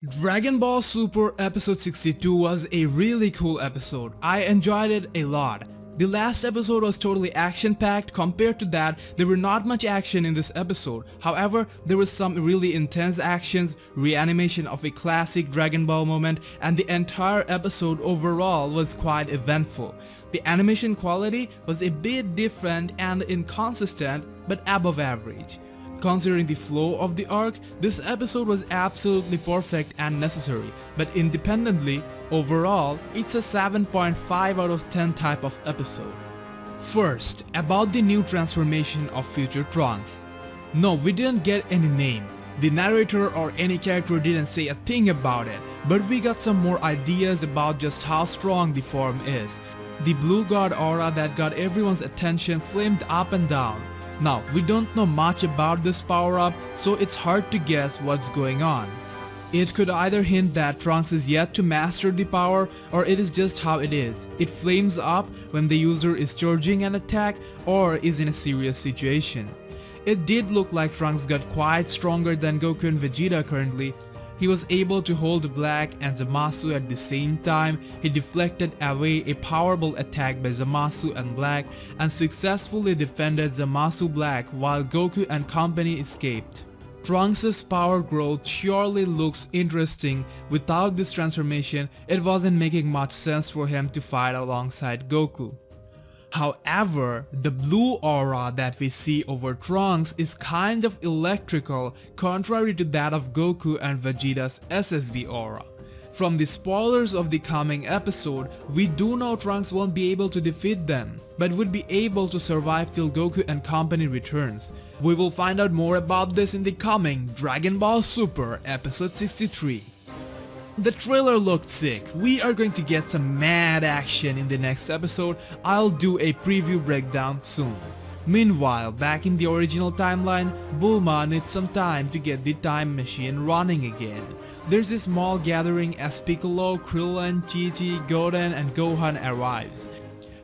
Dragon Ball Super episode 62 was a really cool episode. I enjoyed it a lot. The last episode was totally action-packed. Compared to that, there were not much action in this episode. However, there was some really intense actions, reanimation of a classic Dragon Ball moment, and the entire episode overall was quite eventful. The animation quality was a bit different and inconsistent, but above average. Considering the flow of the arc, this episode was absolutely perfect and necessary, but independently, overall, it's a 7.5 out of 10 type of episode. First, about the new transformation of future Trunks. No, we didn't get any name. The narrator or any character didn't say a thing about it, but we got some more ideas about just how strong the form is. The blue god aura that got everyone's attention flamed up and down. Now, we don't know much about this power-up, so it's hard to guess what's going on. It could either hint that Trunks is yet to master the power, or it is just how it is. It flames up when the user is charging an attack or is in a serious situation. It did look like Trunks got quite stronger than Goku and Vegeta currently. He was able to hold Black and Zamasu at the same time. He deflected away a powerful attack by Zamasu and Black and successfully defended Zamasu Black while Goku and company escaped. Trunks' power growth surely looks interesting. Without this transformation, it wasn't making much sense for him to fight alongside Goku. However, the blue aura that we see over Trunks is kind of electrical, contrary to that of Goku and Vegeta's SSB aura. From the spoilers of the coming episode, we do know Trunks won't be able to defeat them, but would be able to survive till Goku and company returns. We will find out more about this in the coming Dragon Ball Super episode 63. The trailer looked sick. We are going to get some mad action in the next episode. I'll do a preview breakdown soon. Meanwhile, back in the original timeline, Bulma needs some time to get the time machine running again. There's a small gathering as Piccolo, Krillin, Chi-Chi, Goten and Gohan arrives.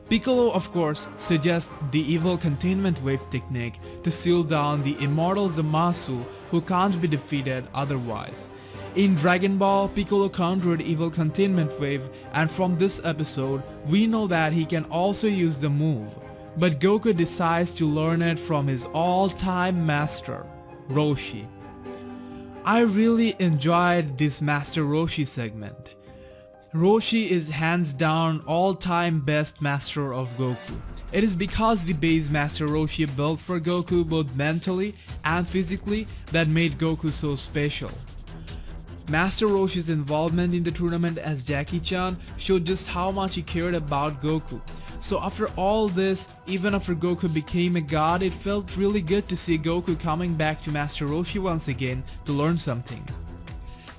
Piccolo of course suggests the evil containment wave technique to seal down the immortal Zamasu who can't be defeated otherwise. In Dragon Ball, Piccolo countered evil containment wave, and from this episode, we know that he can also use the move. But Goku decides to learn it from his all-time master, Roshi. I really enjoyed this Master Roshi segment. Roshi is hands down all-time best master of Goku. It is because the base Master Roshi built for Goku both mentally and physically that made Goku so special. Master Roshi's involvement in the tournament as Jackie-chan showed just how much he cared about Goku. So after all this, even after Goku became a god, it felt really good to see Goku coming back to Master Roshi once again to learn something.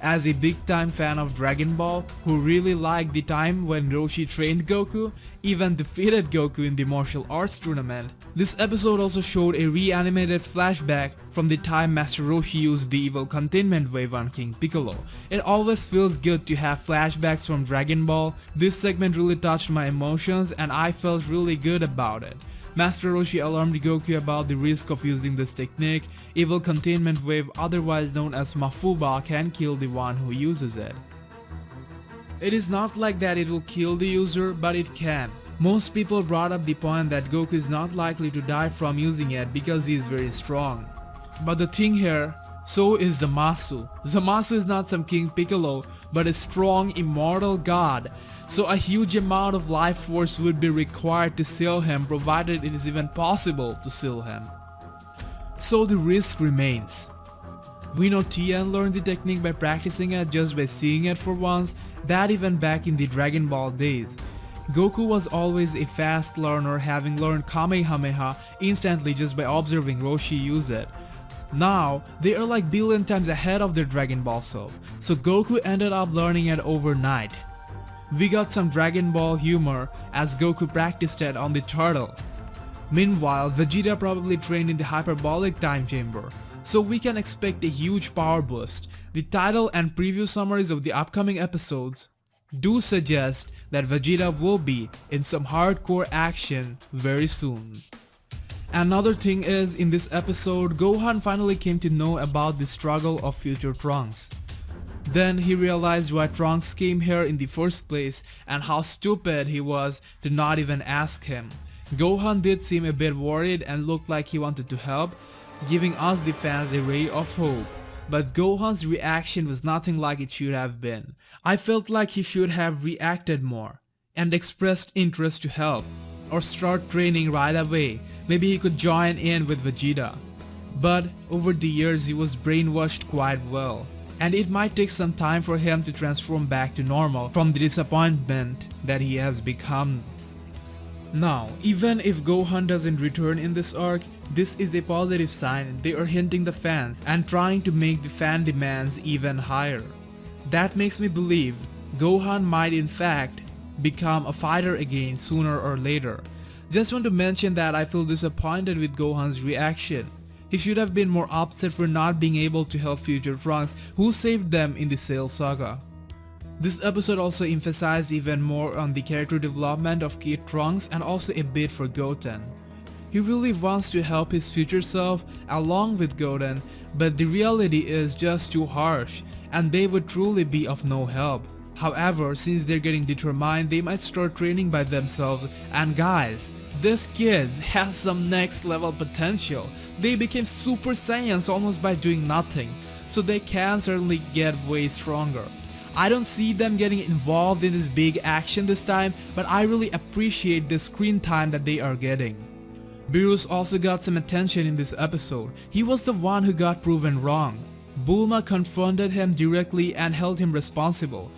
As a big time fan of Dragon Ball, who really liked the time when Roshi trained Goku, even defeated Goku in the martial arts tournament, this episode also showed a reanimated flashback from the time Master Roshi used the evil containment wave on King Piccolo. It always feels good to have flashbacks from Dragon Ball. This segment really touched my emotions and I felt really good about it. Master Roshi alarmed Goku about the risk of using this technique. Evil containment wave, otherwise known as Mafuba, can kill the one who uses it. It is not like that it will kill the user, but it can. Most people brought up the point that Goku is not likely to die from using it because he is very strong. But the thing here, so is Zamasu. Zamasu is not some King Piccolo, but a strong immortal god. So a huge amount of life force would be required to seal him, provided it is even possible to seal him. So the risk remains. We know Tien learned the technique by practicing it just by seeing it for once, that even back in the Dragon Ball days. Goku was always a fast learner, having learned Kamehameha instantly just by observing Roshi use it. Now, they are like billion times ahead of their Dragon Ball self, so Goku ended up learning it overnight. We got some Dragon Ball humor as Goku practiced it on the turtle. Meanwhile, Vegeta probably trained in the hyperbolic time chamber, so we can expect a huge power boost. The title and preview summaries of the upcoming episodes do suggest that Vegeta will be in some hardcore action very soon. Another thing is, in this episode, Gohan finally came to know about the struggle of future Trunks. Then he realized why Trunks came here in the first place and how stupid he was to not even ask him. Gohan did seem a bit worried and looked like he wanted to help, giving us the fans a ray of hope. But Gohan's reaction was nothing like it should have been. I felt like he should have reacted more and expressed interest to help or start training right away. Maybe he could join in with Vegeta. But over the years he was brainwashed quite well, and it might take some time for him to transform back to normal from the disappointment that he has become. Now, even if Gohan doesn't return in this arc, this is a positive sign. They are hinting the fans and trying to make the fan demands even higher. That makes me believe Gohan might in fact become a fighter again sooner or later. Just want to mention that I feel disappointed with Gohan's reaction. He should have been more upset for not being able to help future Trunks who saved them in the Cell Saga. This episode also emphasized even more on the character development of Kid Trunks and also a bit for Goten. He really wants to help his future self along with Goten, but the reality is just too harsh and they would truly be of no help. However, since they're getting determined, they might start training by themselves, and guys, these kids have some next level potential. They became Super Saiyans almost by doing nothing, so they can certainly get way stronger. I don't see them getting involved in this big action this time, but I really appreciate the screen time that they are getting. Beerus also got some attention in this episode. He was the one who got proven wrong. Bulma confronted him directly and held him responsible.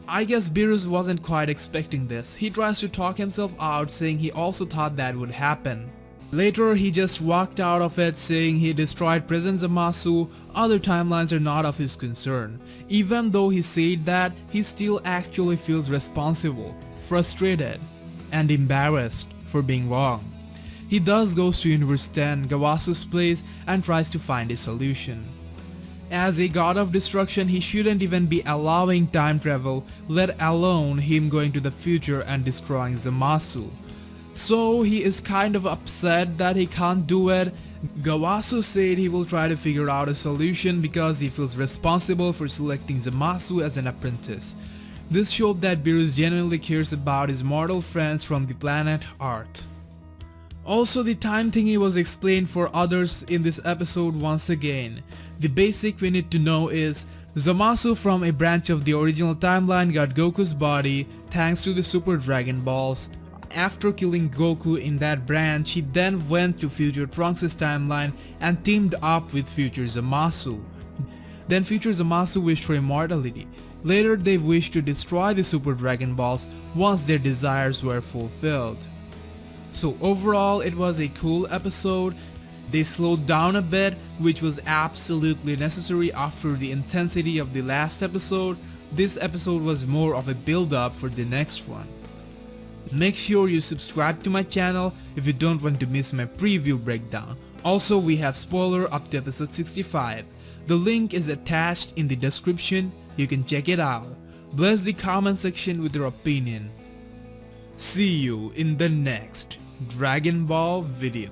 I guess Beerus wasn't quite expecting this. He tries to talk himself out, saying he also thought that would happen. Later, he just walked out of it, saying he destroyed Prison Zamasu. Other timelines are not of his concern. Even though he said that, he still actually feels responsible, frustrated, and embarrassed for being wrong. He thus goes to Universe 10, Gawasu's place, and tries to find a solution. As a god of destruction, he shouldn't even be allowing time travel, let alone him going to the future and destroying Zamasu. So he is kind of upset that he can't do it. Gawasu said he will try to figure out a solution because he feels responsible for selecting Zamasu as an apprentice. This showed that Beerus genuinely cares about his mortal friends from the planet Earth. Also, the time thingy was explained for others in this episode once again. The basic we need to know is Zamasu from a branch of the original timeline got Goku's body thanks to the Super Dragon Balls. After killing Goku in that branch, he then went to future Trunks' timeline and teamed up with future Zamasu. Then future Zamasu wished for immortality. Later they wished to destroy the Super Dragon Balls once their desires were fulfilled. So overall, it was a cool episode. They slowed down a bit, which was absolutely necessary after the intensity of the last episode. This episode was more of a build-up for the next one. Make sure you subscribe to my channel if you don't want to miss my preview breakdown. Also, we have spoiler up to episode 65. The link is attached in the description, you can check it out. Bless the comment section with your opinion. See you in the next Dragon Ball video.